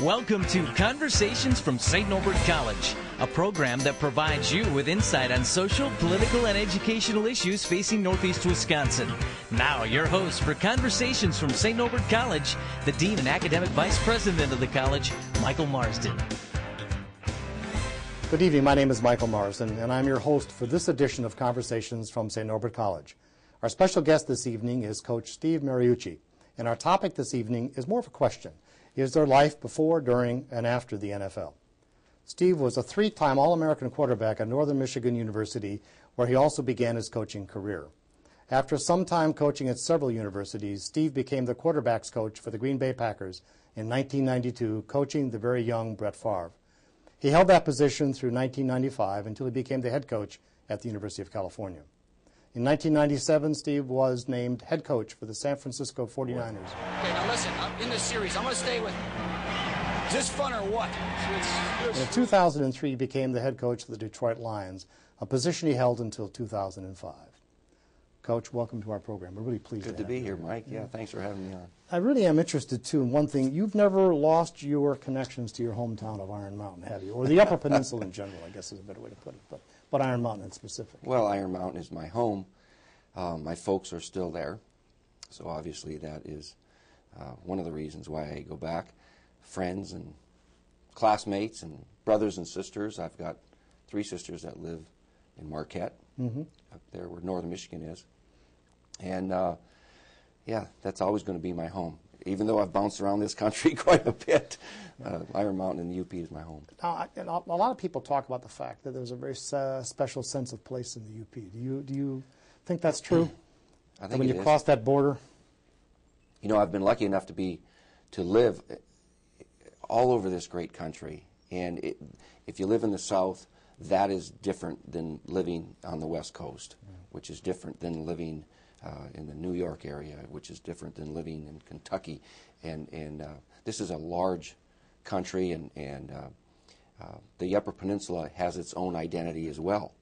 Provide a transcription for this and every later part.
Welcome to Conversations from St. Norbert College, a program that provides you with insight on social, political, and educational issues facing Northeast Wisconsin. Now, your host for Conversations from St. Norbert College, the Dean and Academic Vice President of the college, Michael Marsden. Good evening. My name is Michael Marsden, and I'm your host for this edition of Conversations from St. Norbert College. Our special guest this evening is Coach Steve Mariucci, and our topic this evening is more of a question. Is there life before, during, and after the NFL? Steve was a three-time All-American quarterback at Northern Michigan University, where he also began his coaching career. After some time coaching at several universities, Steve became the quarterbacks coach for the Green Bay Packers in 1992, coaching the very young Brett Favre. He held that position through 1995 until he became the head coach at the University of California. In 1997, Steve was named head coach for the San Francisco 49ers. Okay, now listen, in this series, I'm going to stay with... Is this fun or what? In 2003, he became the head coach of the Detroit Lions, a position he held until 2005. Coach, welcome to our program. We're really pleased Good to be have you here, Mike. Yeah, thanks for having me on. I really am interested, too, in one thing. You've never lost your connections to your hometown of Iron Mountain, have you? Or the Upper Peninsula in general, I guess is a better way to put it, but Iron Mountain in specific. Well, Iron Mountain is my home. My folks are still there, so obviously that is one of the reasons why I go back. Friends and classmates and brothers and sisters. I've got three sisters that live in Marquette, up there where Northern Michigan is. And, yeah, that's always going to be my home. Even though I've bounced around this country quite a bit, Iron Mountain and the UP is my home. Now, a lot of people talk about the fact that there's a very special sense of place in the UP. Do you think that's true? I think when it you is. cross that border? You know, I've been lucky enough to live all over this great country. And if you live in the South, that is different than living on the West Coast, which is different than living in the New York area, which is different than living in Kentucky. And this is a large country, and the Upper Peninsula has its own identity as well.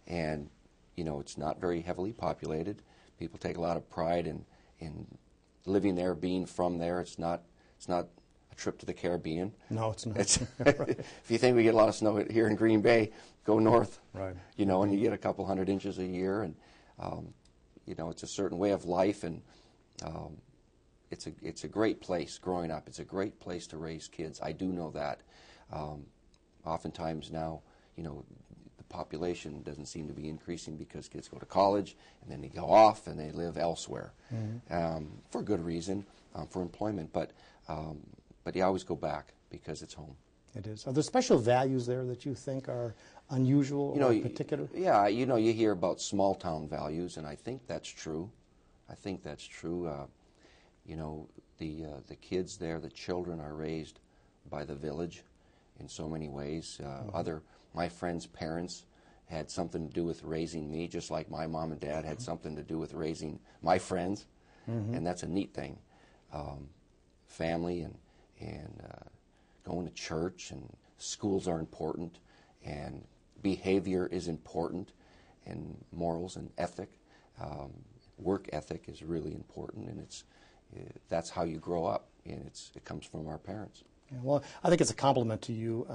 And, you know, it's not very heavily populated. People take a lot of pride in living there, being from there. It's not a trip to the Caribbean. No, it's not. If you think we get a lot of snow here in Green Bay, go north. Right. You know, and you get a couple hundred inches a year, and you know, it's a certain way of life, and it's a great place growing up. It's a great place to raise kids. I do know that. Oftentimes now, you know, the population doesn't seem to be increasing because kids go to college and then they go off and they live elsewhere for good reason, for employment. But you always go back because it's home. It is. Are there special values there that you think are unusual or particular? Yeah, you know, you hear about small town values, and I think that's true. You know, the kids there, the children are raised by the village in so many ways. My friends' parents had something to do with raising me, just like my mom and dad had something to do with raising my friends, and that's a neat thing. Family and going to church, and schools are important, and behavior is important, and morals and ethic. Work ethic is really important, and that's how you grow up, and it comes from our parents. Yeah, well, I think it's a compliment to you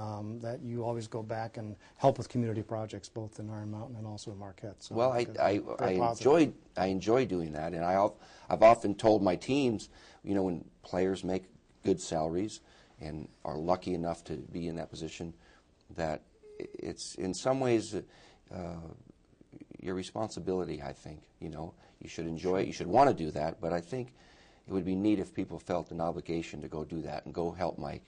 that you always go back and help with community projects, both in Iron Mountain and also in Marquette. So well, I enjoy doing that, and I've often told my teams, you know, when players make good salaries and are lucky enough to be in that position, that it's in some ways your responsibility. I think, you know, you should enjoy it, you should want to do that, but I think it would be neat if people felt an obligation to go do that and go help my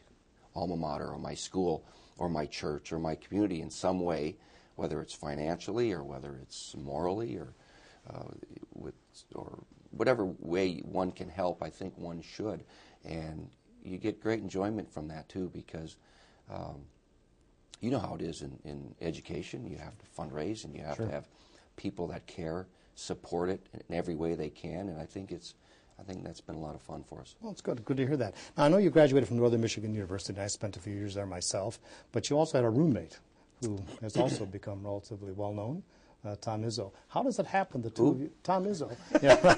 alma mater or my school or my church or my community in some way, whether it's financially or whether it's morally or whatever way one can help. I think one should, and you get great enjoyment from that too, because you know how it is in education. You have to fundraise, and you have to have people that care, support it in every way they can, and I think that's been a lot of fun for us. Well, it's good to hear that. Now, I know you graduated from Northern Michigan University, and I spent a few years there myself, but you also had a roommate who has also become relatively well-known, Tom Izzo. How does it happen, the two of you? Tom Izzo. Yeah.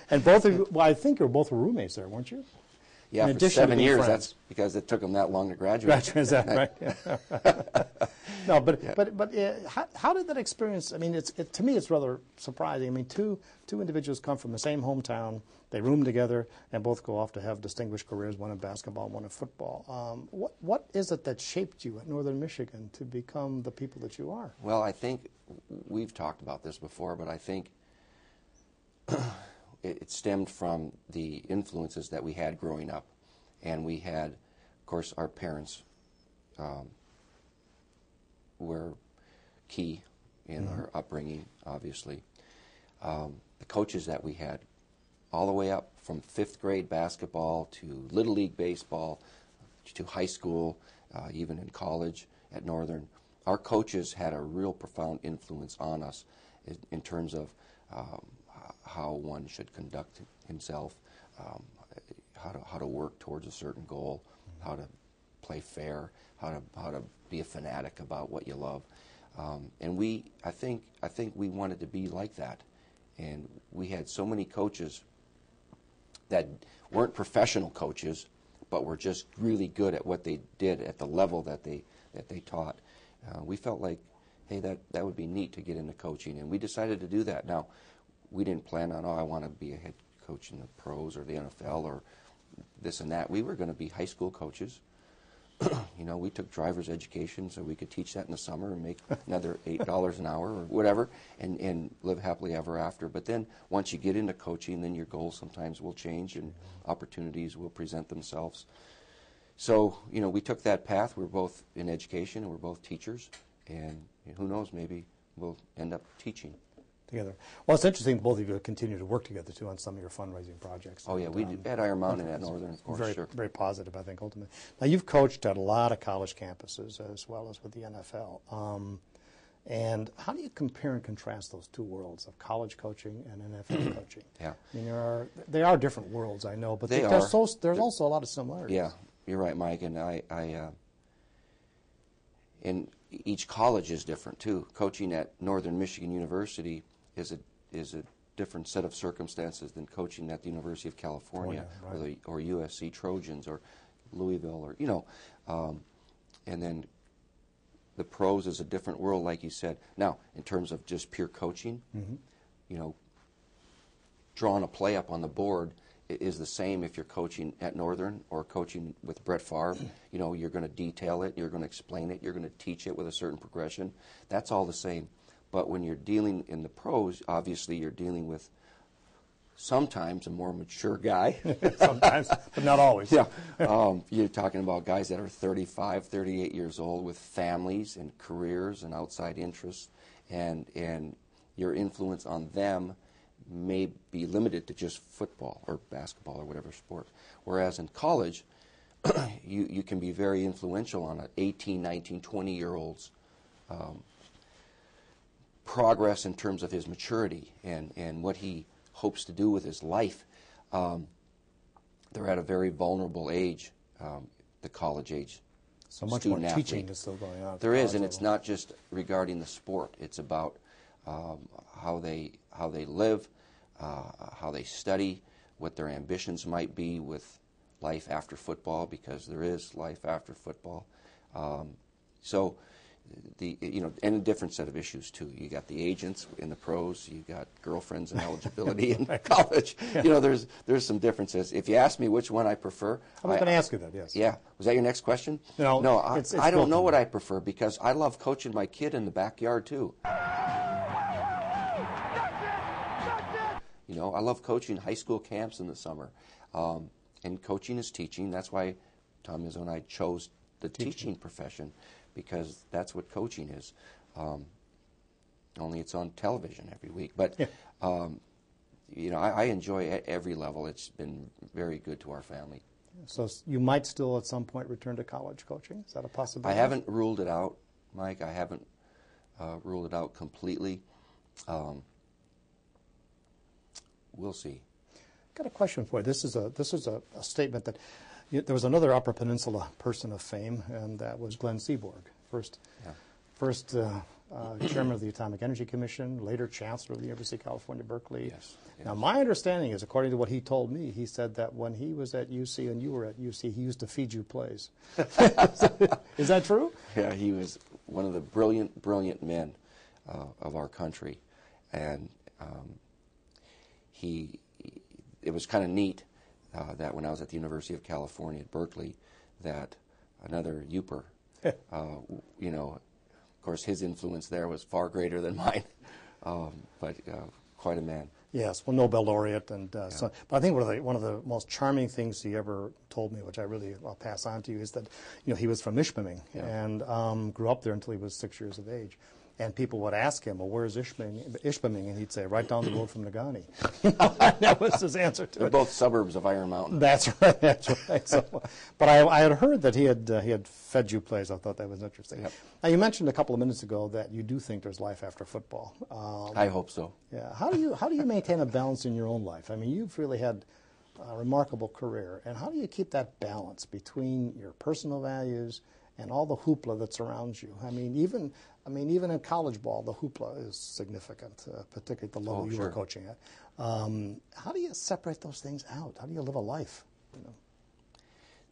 And both of you, well, I think you were both roommates there, weren't you? Yeah, in for addition 7 to years. friends. That's because it took them that long to graduate. Is that right? Yeah. No, but how did that experience? I mean, to me, it's rather surprising. I mean, two individuals come from the same hometown, they room together, and both go off to have distinguished careers, one in basketball, one in football. What is it that shaped you at Northern Michigan to become the people that you are? Well, I think we've talked about this before, but I think it stemmed from the influences that we had growing up. And we had, of course, our parents were key in our upbringing, obviously. The coaches that we had, all the way up from 5th grade basketball to Little League baseball to high school, even in college at Northern, our coaches had a real profound influence on us in terms of how one should conduct himself, how to work towards a certain goal, how to play fair, how to be a fanatic about what you love, and I think we wanted to be like that, and we had so many coaches that weren't professional coaches, but were just really good at what they did at the level that they taught. We felt like, hey, that would be neat to get into coaching, and we decided to do that. Now, we didn't plan on, I want to be a head coach in the pros or the NFL or this and that. We were going to be high school coaches. You know, we took driver's education so we could teach that in the summer and make another $8 an hour or whatever and live happily ever after. But then once you get into coaching, then your goals sometimes will change and opportunities will present themselves. So, you know, we took that path. We're both in education and we're both teachers. And who knows, maybe we'll end up teaching together. Well, it's interesting both of you continue to work together, too, on some of your fundraising projects. Oh, yeah, we did at Iron Mountain and at Northern, of course, sure. Very positive, I think, ultimately. Now, you've coached at a lot of college campuses as well as with the NFL. And how do you compare and contrast those two worlds of college coaching and NFL coaching? Yeah. I mean, they are different worlds, I know, but there's also a lot of similarities. Yeah, you're right, Mike, and and each college is different, too. Coaching at Northern Michigan University is a different set of circumstances than coaching at the University of California, right, or USC Trojans or Louisville, or and then the pros is a different world, like you said. Now, in terms of just pure coaching, drawing a play up on the board is the same if you're coaching at Northern or coaching with Brett Favre. You're going to detail it, you're going to explain it, you're going to teach it with a certain progression. That's all the same. But when you're dealing in the pros, obviously you're dealing with sometimes a more mature guy. Sometimes, but not always. Yeah. You're talking about guys that are 35, 38 years old with families and careers and outside interests, and your influence on them may be limited to just football or basketball or whatever sport. Whereas in college, you can be very influential on an 18, 19, 20-year-old's progress in terms of his maturity and what he hopes to do with his life. They're at a very vulnerable age, the college age. So much more teaching is still going on. There is, and it's not just regarding the sport. It's about how they live, how they study, what their ambitions might be with life after football, because there is life after football. And a different set of issues too. You got the agents in the pros, you got girlfriends and eligibility in college. Yeah. There's some differences. If you ask me which one I prefer, I was going to ask you that. Yes. Yeah. Was that your next question? No. I don't know what I prefer because I love coaching my kid in the backyard too. I love coaching high school camps in the summer, and coaching is teaching. That's why Tom Izzo and I chose the teaching profession, because that's what coaching is. Only it's on television every week. But, I enjoy every level. It's been very good to our family. So you might still at some point return to college coaching? Is that a possibility? I haven't ruled it out, Mike. I haven't ruled it out completely. We'll see. I've got a question for you. This is a statement that there was another Upper Peninsula person of fame, and that was Glenn Seaborg. First chairman of the Atomic Energy Commission, later chancellor of the University of California, Berkeley. Yes. Now, my understanding is, according to what he told me, he said that when he was at UC and you were at UC, he used to feed you plays. Is that true? Yeah, he was one of the brilliant men of our country. And it was kind of neat that when I was at the University of California at Berkeley, that another Uper, you know, of course his influence there was far greater than mine, but quite a man. Yes, well, Nobel laureate, and so. But I think one of the most charming things he ever told me, which I'll pass on to you, is that he was from Mich and grew up there until he was 6 years of age. And people would ask him, well, where's Ishpeming? And he'd say, right down the road from Nagani. That was his answer to it. They're both suburbs of Iron Mountain. That's right, that's right. So, but I had heard that he had fed you plays. I thought that was interesting. Yep. Now, you mentioned a couple of minutes ago that you do think there's life after football. I hope so. Yeah. How do you maintain a balance in your own life? I mean, you've really had a remarkable career. And how do you keep that balance between your personal values and all the hoopla that surrounds you? I mean, even in college ball, the hoopla is significant, particularly at the level you were coaching at. How do you separate those things out? How do you live a life?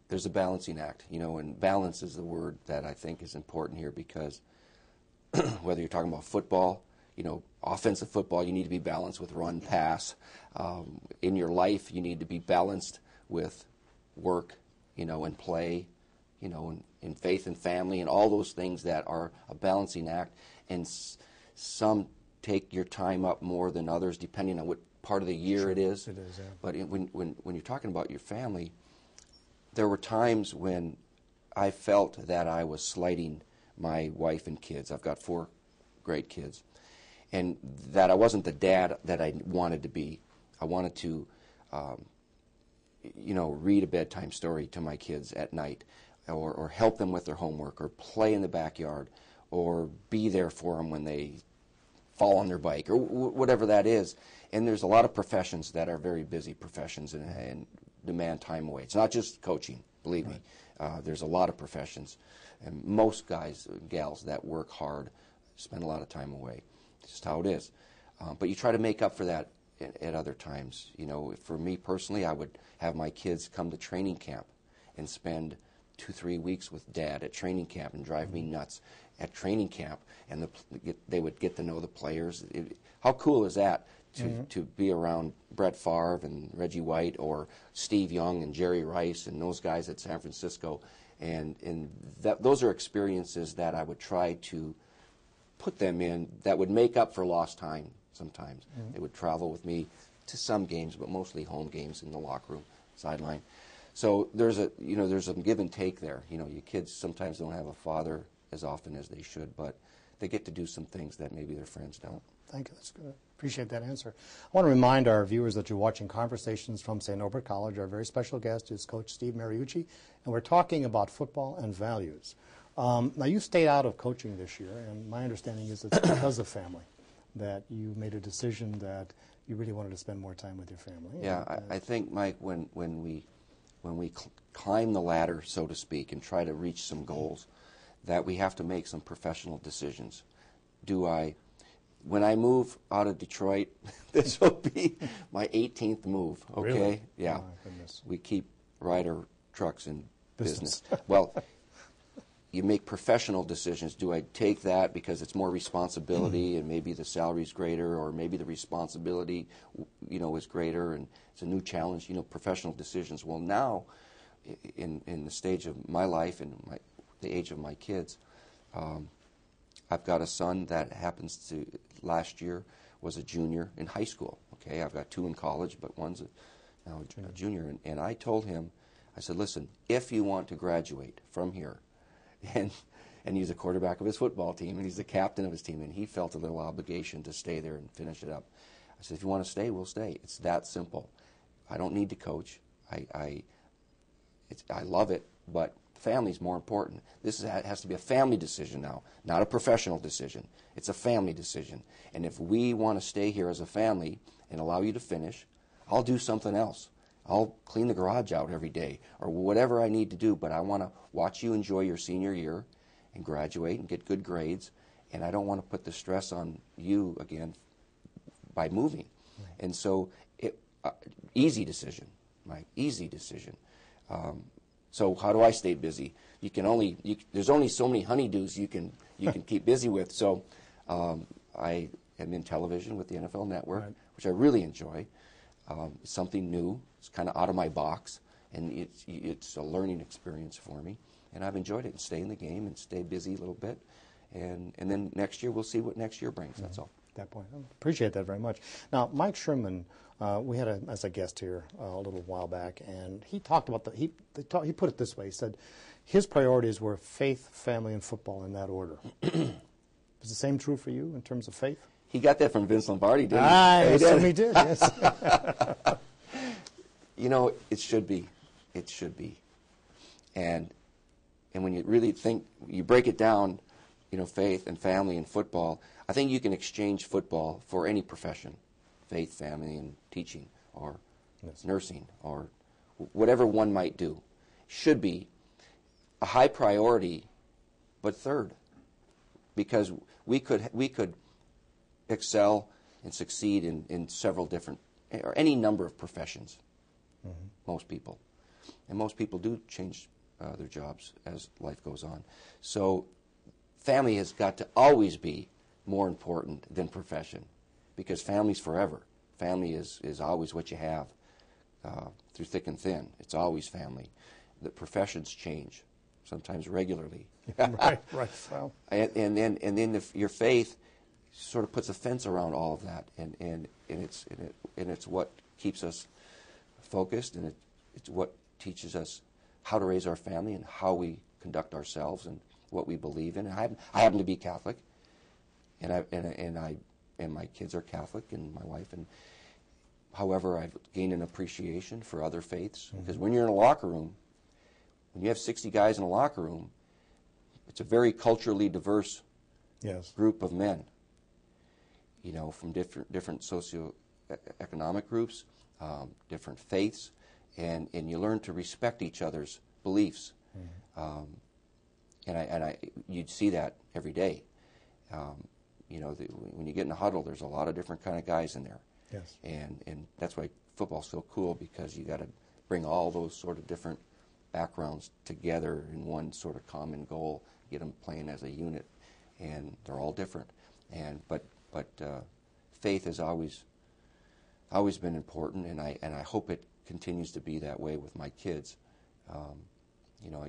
There's a balancing act, and balance is the word that I think is important here, because whether you're talking about football, offensive football, you need to be balanced with run, pass. In your life, you need to be balanced with work, and play, in faith and family, and all those things that are a balancing act. And some take your time up more than others, depending on what part of the year it is. It is, yeah. But when you're talking about your family, there were times when I felt that I was slighting my wife and kids. I've got 4 great kids. And that I wasn't the dad that I wanted to be. I wanted to, read a bedtime story to my kids at night, or help them with their homework, or play in the backyard, or be there for them when they fall on their bike, or whatever that is. And there's a lot of professions that are very busy professions and demand time away. It's not just coaching, believe me. There's a lot of professions. And most guys and gals that work hard spend a lot of time away. It's just how it is. But you try to make up for that at other times. For me personally, I would have my kids come to training camp and spend 2-3 weeks with Dad at training camp and drive me nuts at training camp, and they would get to know the players. How cool is that to be around Brett Favre and Reggie White, or Steve Young and Jerry Rice and those guys at San Francisco, and those are experiences that I would try to put them in that would make up for lost time sometimes. They would travel with me to some games, but mostly home games in the locker room, sideline. So there's a give and take there. Your kids sometimes don't have a father as often as they should, but they get to do some things that maybe their friends don't. Thank you. That's good. Appreciate that answer. I want to remind our viewers that you're watching Conversations from St. Norbert College. Our very special guest is Coach Steve Mariucci, and we're talking about football and values. Now, you stayed out of coaching this year, and my understanding is it's because of family that you made a decision that you really wanted to spend more time with your family. Yeah, I think, Mike, when we climb the ladder, so to speak, and try to reach some goals, that we have to make some professional decisions. When I move out of Detroit, this will be my 18th move, okay? Really? Yeah. Oh, my goodness. We keep Ryder trucks in business. Well, you make professional decisions. Do I take that because it's more responsibility and maybe the salary's greater, or maybe the responsibility, is greater and it's a new challenge, professional decisions. Well, now, in the stage of my life and the age of my kids, I've got a son that happens to, last year, was a junior in high school. Okay, I've got 2 in college, but one's now a junior. And I told him, I said, listen, if you want to graduate from here, and he's a quarterback of his football team, and he's the captain of his team, and he felt a little obligation to stay there and finish it up. I said, if you want to stay, we'll stay. It's that simple. I don't need to coach. I love it, but family's more important. This has to be a family decision now, not a professional decision. It's a family decision. And if we want to stay here as a family and allow you to finish, I'll do something else. I'll clean the garage out every day, or whatever I need to do, but I want to watch you enjoy your senior year and graduate and get good grades and I don't want to put the stress on you again by moving. Right. And so, easy decision, Mike, easy decision. So how do I stay busy? You can only there's only so many honeydews you can keep busy with. So I am in television with the NFL Network, right, which I really enjoy. It's something new. It's kind of out of my box, and it's a learning experience for me. And I've enjoyed it, and stay in the game and stay busy a little bit. And then next year we'll see what next year brings. That's all. At that point, I appreciate that very much. Now, Mike Sherman, we had as a guest here a little while back, and he talked about he put it this way. He said his priorities were faith, family, and football in that order. Is the same true for you in terms of faith? He got that from Vince Lombardi, didn't he? I assume he did, yes. You know, it should be. It should be. And when you really think, you break it down, you know, faith and family and football, I think you can exchange football for any profession, faith, family, and teaching, or nursing, or whatever one might do. Should be a high priority, but third, because we could excel and succeed in several different, or any number of professions. Mm-hmm. Most people. And most people do change their jobs as life goes on. So family has got to always be more important than profession, because family's forever. Family is always what you have through thick and thin. It's always family. The professions change, sometimes regularly. Right. Well. And then your faith sort of puts a fence around all of that, and it's what keeps us focused, and it's what teaches us how to raise our family and how we conduct ourselves and what we believe in. And I happen to be Catholic, and my kids are Catholic, and my wife. And however, I've gained an appreciation for other faiths, because when you're in a locker room, when you have 60 guys in a locker room, it's a very culturally diverse group of men. You know, from different socio-economic groups, different faiths, and you learn to respect each other's beliefs. And you'd see that every day. You know, when you get in a huddle, there's a lot of different kind of guys in there. Yes. And that's why football's so cool, because you got to bring all those sort of different backgrounds together in one sort of common goal, get them playing as a unit, and they're all different. But faith has always been important, and I hope it continues to be that way with my kids. You know,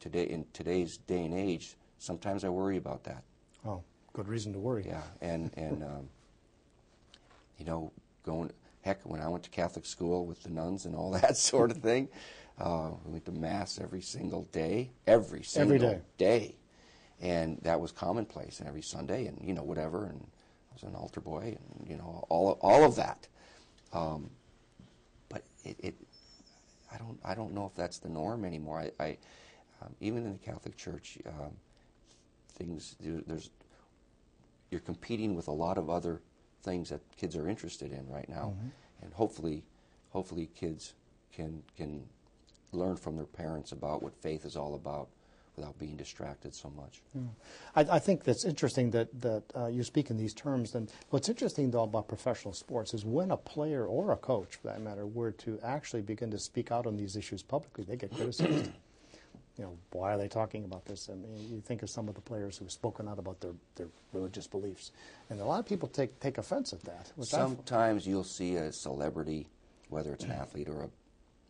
in today's day and age, sometimes I worry about that. Oh, good reason to worry. Yeah, and you know, when I went to Catholic school with the nuns and all that sort of thing, we went to Mass every single day, every day. And that was commonplace, and every Sunday, and, you know, whatever, and I was an altar boy, and, you know, all of that. But I don't know if that's the norm anymore. I even in the Catholic Church, you're competing with a lot of other things that kids are interested in right now, and hopefully kids can learn from their parents about what faith is all about, without being distracted so much. I think that's interesting that you speak in these terms. And what's interesting, though, about professional sports is when a player or a coach, for that matter, were to actually begin to speak out on these issues publicly, they get criticized. You know, why are they talking about this? I mean, you think of some of the players who have spoken out about their religious beliefs, and a lot of people take offense at that. Sometimes you'll see a celebrity, whether it's an athlete or a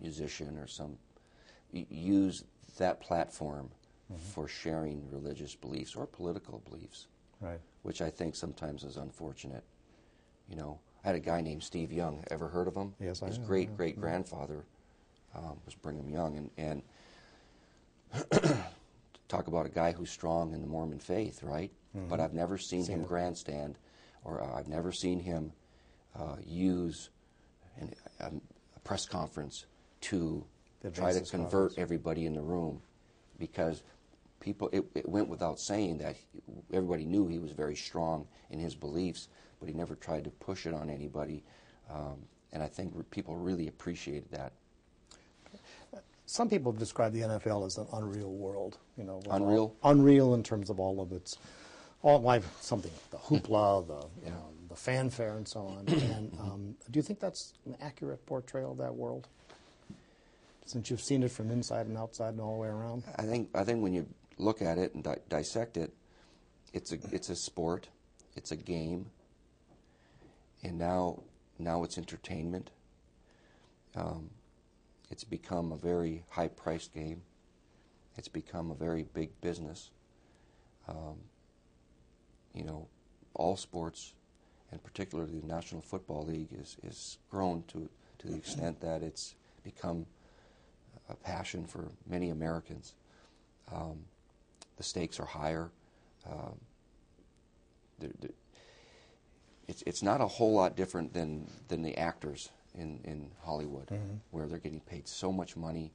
musician or use that platform for sharing religious beliefs or political beliefs, right? Which I think sometimes is unfortunate. You know, I had a guy named Steve Young. Ever heard of him? Yes, I have. His great-grandfather was Brigham Young, and talk about a guy who's strong in the Mormon faith, right? But I've never seen him grandstand, or I've never seen him use a press conference to try to convert everybody in the room, because it went without saying that everybody knew he was very strong in his beliefs, but he never tried to push it on anybody, and I think people really appreciated that. Some people describe the NFL as an unreal world. You know, unreal? Unreal in terms of all of its all live something, the hoopla, the fanfare, and so on. And do you think that's an accurate portrayal of that world? Since you've seen it from inside and outside and all the way around. I think when you look at it and dissect it, it's a sport, it's a game, and now it's entertainment. It's become a very high-priced game. It's become a very big business. You know, all sports, and particularly the National Football League, is grown to the extent that it's become a passion for many Americans. The stakes are higher. It's not a whole lot different than the actors in Hollywood, where they're getting paid so much money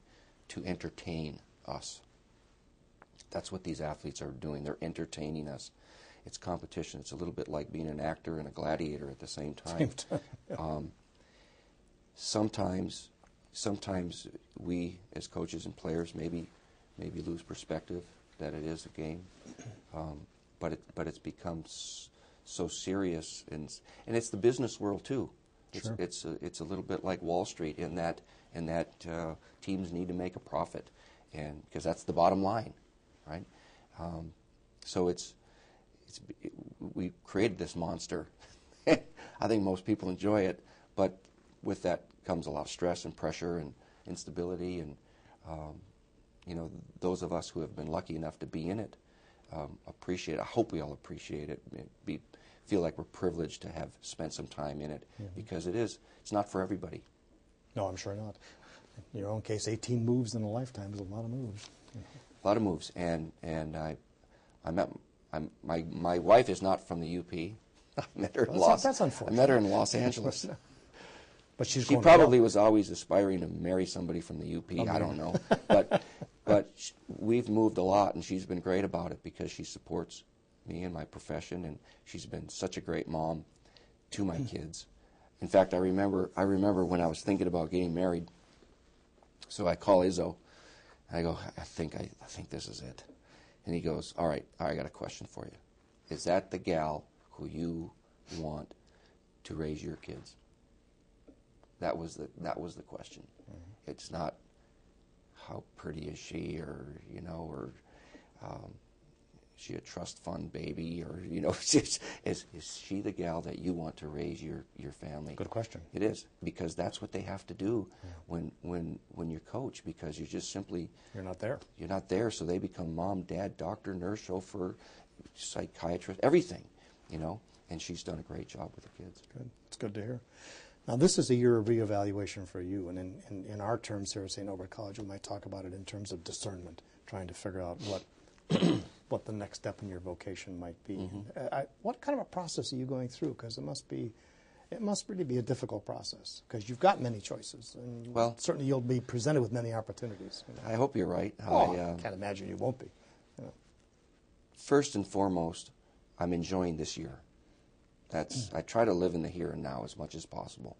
to entertain us. That's what these athletes are doing. They're entertaining us. It's competition. It's a little bit like being an actor and a gladiator at the same time. Yeah. Sometimes we, as coaches and players, maybe lose perspective that it is a game, but it's become so serious, and it's the business world too. Sure. It's a little bit like Wall Street in that teams need to make a profit, and because that's the bottom line, right? So we created this monster. I think most people enjoy it, but with that comes a lot of stress and pressure and instability, and you know, those of us who have been lucky enough to be in it appreciate it. I hope we all appreciate it. Feel like we're privileged to have spent some time in it, because it's not for everybody. No, I'm sure not. In your own case, 18 moves in a lifetime is a lot of moves. A lot of moves, and my wife is not from the UP. I met her in that's unfortunate. I met her in Los Angeles. But she probably was always aspiring to marry somebody from the UP. I don't know, but we've moved a lot, and she's been great about it because she supports me and my profession, and she's been such a great mom to my kids. In fact, I remember when I was thinking about getting married. So I call Izzo. I go, I think this is it. And he goes, all right, I got a question for you. Is that the gal who you want to raise your kids? That was the question. It's not how pretty is she, or or is she a trust fund baby, or is she the gal that you want to raise your family? Good question. It is, because that's what they have to do when you coach, because you're just simply you're not there. You're not there, so they become mom, dad, doctor, nurse, chauffeur, psychiatrist, everything, And she's done a great job with the kids. Good. It's good to hear. Now, this is a year of reevaluation for you, and in our terms here at St. Norbert College, we might talk about it in terms of discernment, trying to figure out what the next step in your vocation might be. What kind of a process are you going through? Because it must really be a difficult process, because you've got many choices, and certainly you'll be presented with many opportunities. I hope you're right. I can't imagine you won't be. First and foremost, I'm enjoying this year. I try to live in the here and now as much as possible,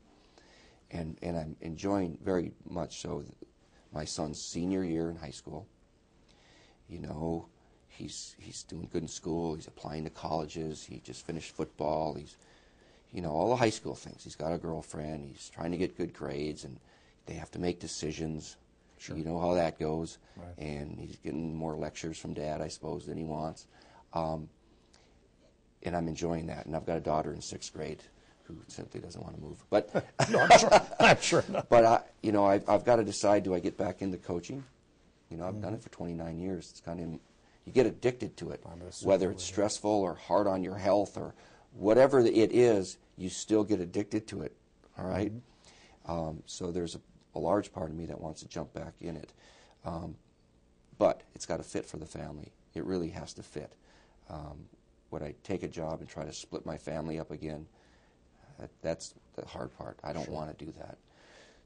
and I'm enjoying very much so my son's senior year in high school. He's doing good in school. He's applying to colleges. He just finished football. He's all the high school things. He's got a girlfriend. He's trying to get good grades, and they have to make decisions. Sure. You know how that goes. Right. And he's getting more lectures from Dad, I suppose, than he wants. And I'm enjoying that. And I've got a daughter in 6th grade who simply doesn't want to move. But no, I'm sure not. But I've got to decide: do I get back into coaching? I've done it for 29 years. It's kind of, you get addicted to it, whether it's stressful or hard on your health or whatever it is. You still get addicted to it. All right. So there's a large part of me that wants to jump back in it, but it's got to fit for the family. It really has to fit. Would I take a job and try to split my family up again? That's the hard part. I don't want to do that.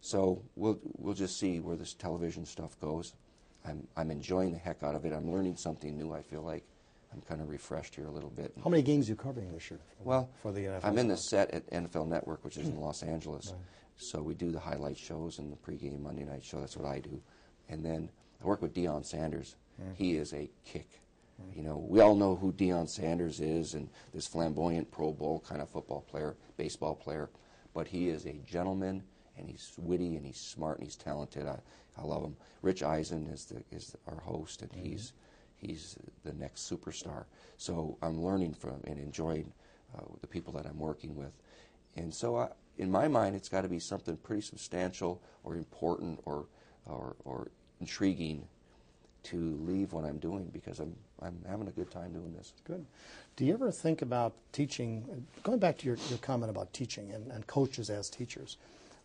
So we'll just see where this television stuff goes. I'm enjoying the heck out of it. I'm learning something new. I feel like I'm kind of refreshed here a little bit. How many games are you covering this year? For the NFL? I'm in the set at NFL Network, which is in Los Angeles. Right. So we do the highlight shows and the pregame Monday night show. That's what I do. And then I work with Deion Sanders. He is a kick. You know, we all know who Deion Sanders is and this flamboyant Pro Bowl kind of football player, baseball player, but he is a gentleman, and he's witty, and he's smart, and he's talented. I love him. Rich Eisen is our host, and he's the next superstar. So I'm learning from and enjoying the people that I'm working with. And so in my mind, it's got to be something pretty substantial or important or intriguing to leave what I'm doing, because I'm having a good time doing this. Good. Do you ever think about teaching, going back to your comment about teaching and coaches as teachers?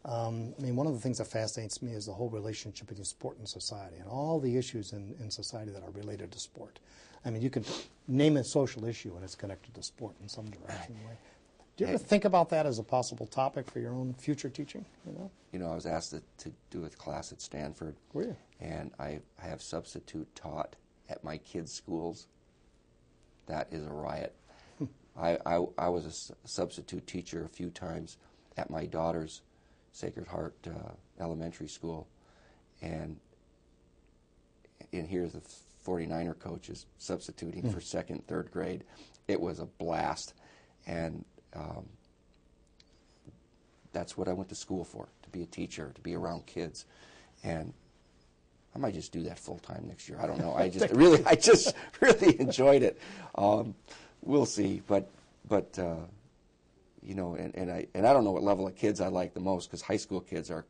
I mean, one of the things that fascinates me is the whole relationship between sport and society and all the issues in society that are related to sport. I mean, you can name a social issue and it's connected to sport in some direction. Way. Do you ever think about that as a possible topic for your own future teaching? You know, I was asked to do a class at Stanford. Were you? And I have substitute taught at my kids' schools. That is a riot. I was a substitute teacher a few times at my daughter's Sacred Heart elementary school, and here the 49er coach is substituting for second, third grade. It was a blast, and that's what I went to school for, to be a teacher, to be around kids. And I might just do that full time next year. I don't know. I just really enjoyed it. We'll see, but you know, and I don't know what level of kids I like the most, because high school kids are,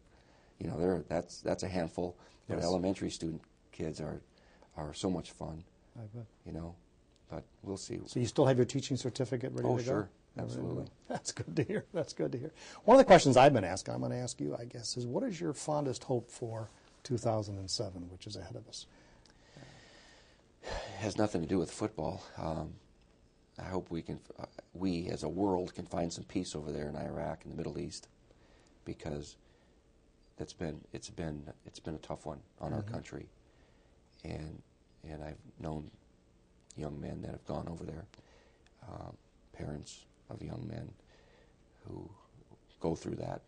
you know, that's a handful. But Yes. elementary student kids are so much fun. I bet. You know, but we'll see. So you still have your teaching certificate ready to go? Sure. Absolutely. That's good to hear. That's good to hear. One of the questions I've been asking, I'm going to ask you, I guess, is what is your fondest hope for 2007, which is ahead of us? It has nothing to do with football. I hope we as a world can find some peace over there in Iraq and the Middle East, because it's been a tough one on our country, and I've known young men that have gone over there, parents of young men who go through that,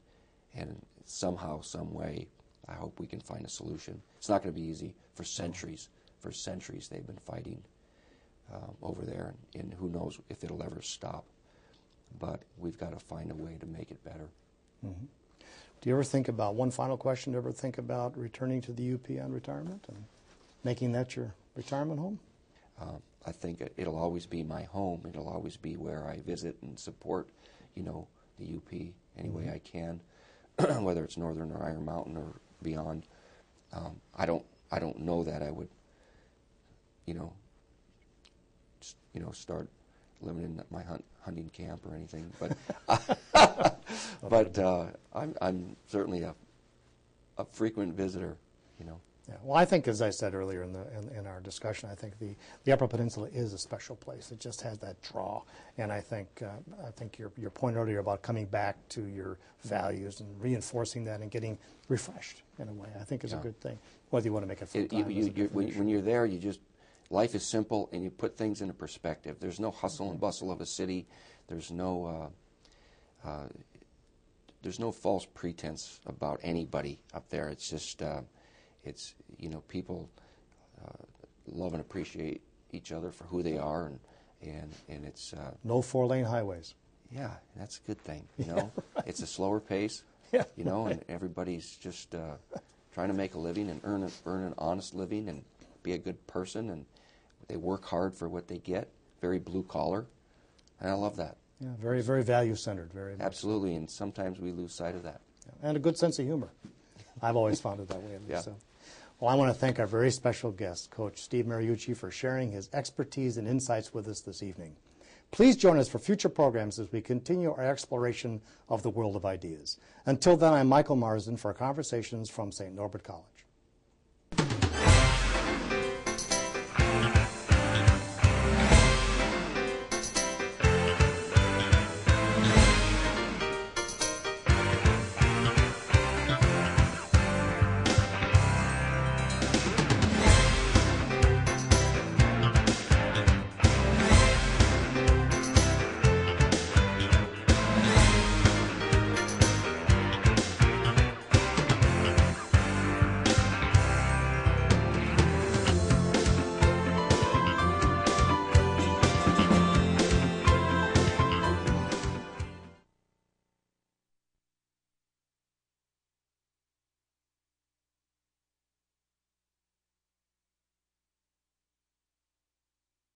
and somehow, some way, I hope we can find a solution. It's not going to be easy. For centuries they've been fighting over there, and who knows if it'll ever stop. But we've got to find a way to make it better. Mm-hmm. Do you ever think about, one final question, do you ever think about returning to the UP on retirement and making that your retirement home? I think it'll always be my home. It'll always be where I visit and support, you know, the UP any way I can, whether it's Northern or Iron Mountain or beyond. I don't know that I would, start living in my hunting camp or anything, but but I'm certainly a frequent visitor, you know. Yeah. Well, I think, as I said earlier in our discussion, I think the Upper Peninsula is a special place. It just has that draw, and I think your point earlier about coming back to your values and reinforcing that and getting refreshed in a way, I think is a good thing. Whether you want to make it full time, when you're there, life is simple, and you put things into perspective. There's no hustle and bustle of a city. There's no false pretense about anybody up there. It's just people love and appreciate each other for who they are, and it's no 4-lane highways. Yeah, that's a good thing. You know, right. It's a slower pace. Yeah, you know, and everybody's just trying to make a living and earn an honest living and be a good person, and they work hard for what they get. Very blue collar, and I love that. Yeah, very, very value centered. Very absolutely, and sometimes we lose sight of that. Yeah. And a good sense of humor. I've always found it that way. At least, yeah. So. Well, I want to thank our very special guest, Coach Steve Mariucci, for sharing his expertise and insights with us this evening. Please join us for future programs as we continue our exploration of the world of ideas. Until then, I'm Michael Marsden for Conversations from St. Norbert College.